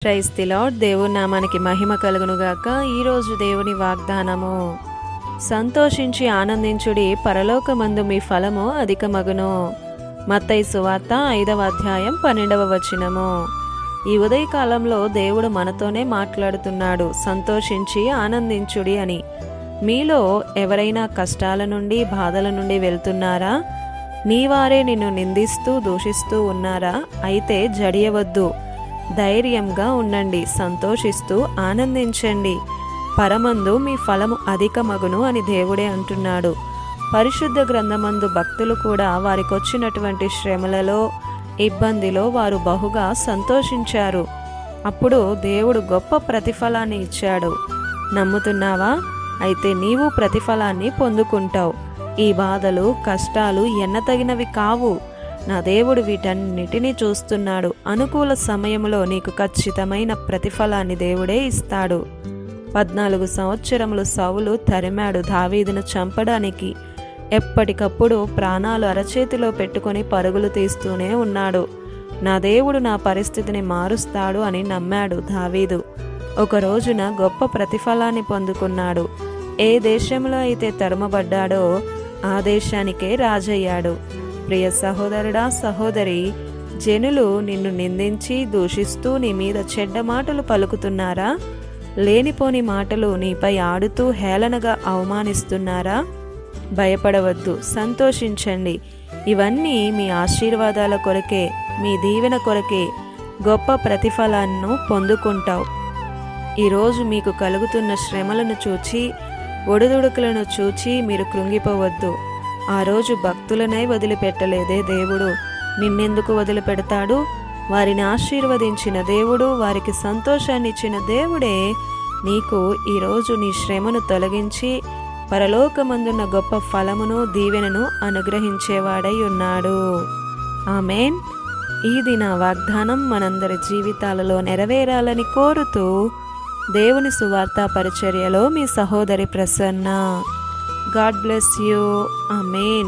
Praise the lord. దేవుని నామానికి మహిమ కలుగునుగాక. ఈరోజు దేవుని వాగ్దానము, సంతోషించి ఆనందించుడి, పరలోకమందు మీ ఫలము అధికమగును. మత్తయి సువార్త 5వ అధ్యాయం 12వ వచనము. ఈ ఉదయకాలంలో దేవుడు మనతోనే మాట్లాడుతున్నాడు, సంతోషించి ఆనందించుడి అని. మీలో ఎవరైనా కష్టాల నుండి, బాధల నుండి వెళ్తున్నారా? నీవారే నిన్ను నిందిస్తూ దూషిస్తూ ఉన్నారా? అయితే జడియవద్దు, ధైర్యంగా ఉండండి, సంతోషిస్తూ ఆనందించండి, పరమందు మీ ఫలము అధికమగును అని దేవుడే అంటున్నాడు. పరిశుద్ధ గ్రంథమందు భక్తులు కూడా వారికొచ్చినటువంటి శ్రమలలో, ఇబ్బందిలో వారు బహుగా సంతోషించారు. అప్పుడు దేవుడు గొప్ప ప్రతిఫలాన్ని ఇచ్చాడు. నమ్ముతున్నావా? అయితే నీవు ప్రతిఫలాన్ని పొందుకుంటావు. ఈ బాధలు, కష్టాలు ఎన్నతగినవి కావు. నా దేవుడు వీటన్నిటినీ చూస్తున్నాడు. అనుకూల సమయంలో నీకు ఖచ్చితమైన ప్రతిఫలాన్ని దేవుడే ఇస్తాడు. 14 సంవత్సరములు సౌలు తరిమాడు దావీదును చంపడానికి. ఎప్పటికప్పుడు ప్రాణాలు అరచేతిలో పెట్టుకొని పరుగులు తీస్తూనే ఉన్నాడు. నా దేవుడు నా పరిస్థితిని మారుస్తాడు అని నమ్మాడు దావీదు. ఒక రోజున గొప్ప ప్రతిఫలాన్ని పొందుకున్నాడు. ఏ దేశంలో అయితే తరుమబడ్డాడో ఆ దేశానికే రాజయ్యాడు. ప్రియ సహోదరుడా, సహోదరి, జనులు నిన్ను నిందించి దూషిస్తూ నీ మీద చెడ్డ మాటలు పలుకుతున్నారా? లేనిపోని మాటలు నీపై ఆడుతూ హేళనగా అవమానిస్తున్నారా? భయపడవద్దు, సంతోషించండి. ఇవన్నీ మీ ఆశీర్వాదాల కొరకే, మీ దీవెన కొరకే. గొప్ప ప్రతిఫలాన్ని పొందుకుంటావు. ఈరోజు మీకు కలుగుతున్న శ్రమలను చూచి, ఒడిదుడుకులను చూచి మీరు కృంగిపోవద్దు. ఆ రోజు భక్తులనే వదిలిపెట్టలేదే దేవుడు, నిన్నెందుకు వదిలిపెడతాడు? వారిని ఆశీర్వదించిన దేవుడు, వారికి సంతోషాన్ని ఇచ్చిన దేవుడే నీకు ఈరోజు నీ శ్రమను తొలగించి పరలోకమందున్న గొప్ప ఫలమును, దీవెనను అనుగ్రహించేవాడై ఉన్నాడు. ఆమేన్. ఈ దిన వాగ్దానం మనందరి జీవితాలలో నెరవేరాలని కోరుతూ దేవుని సువార్త పరిచర్యలో మీ సహోదరి Prasanna. God bless you. Amen.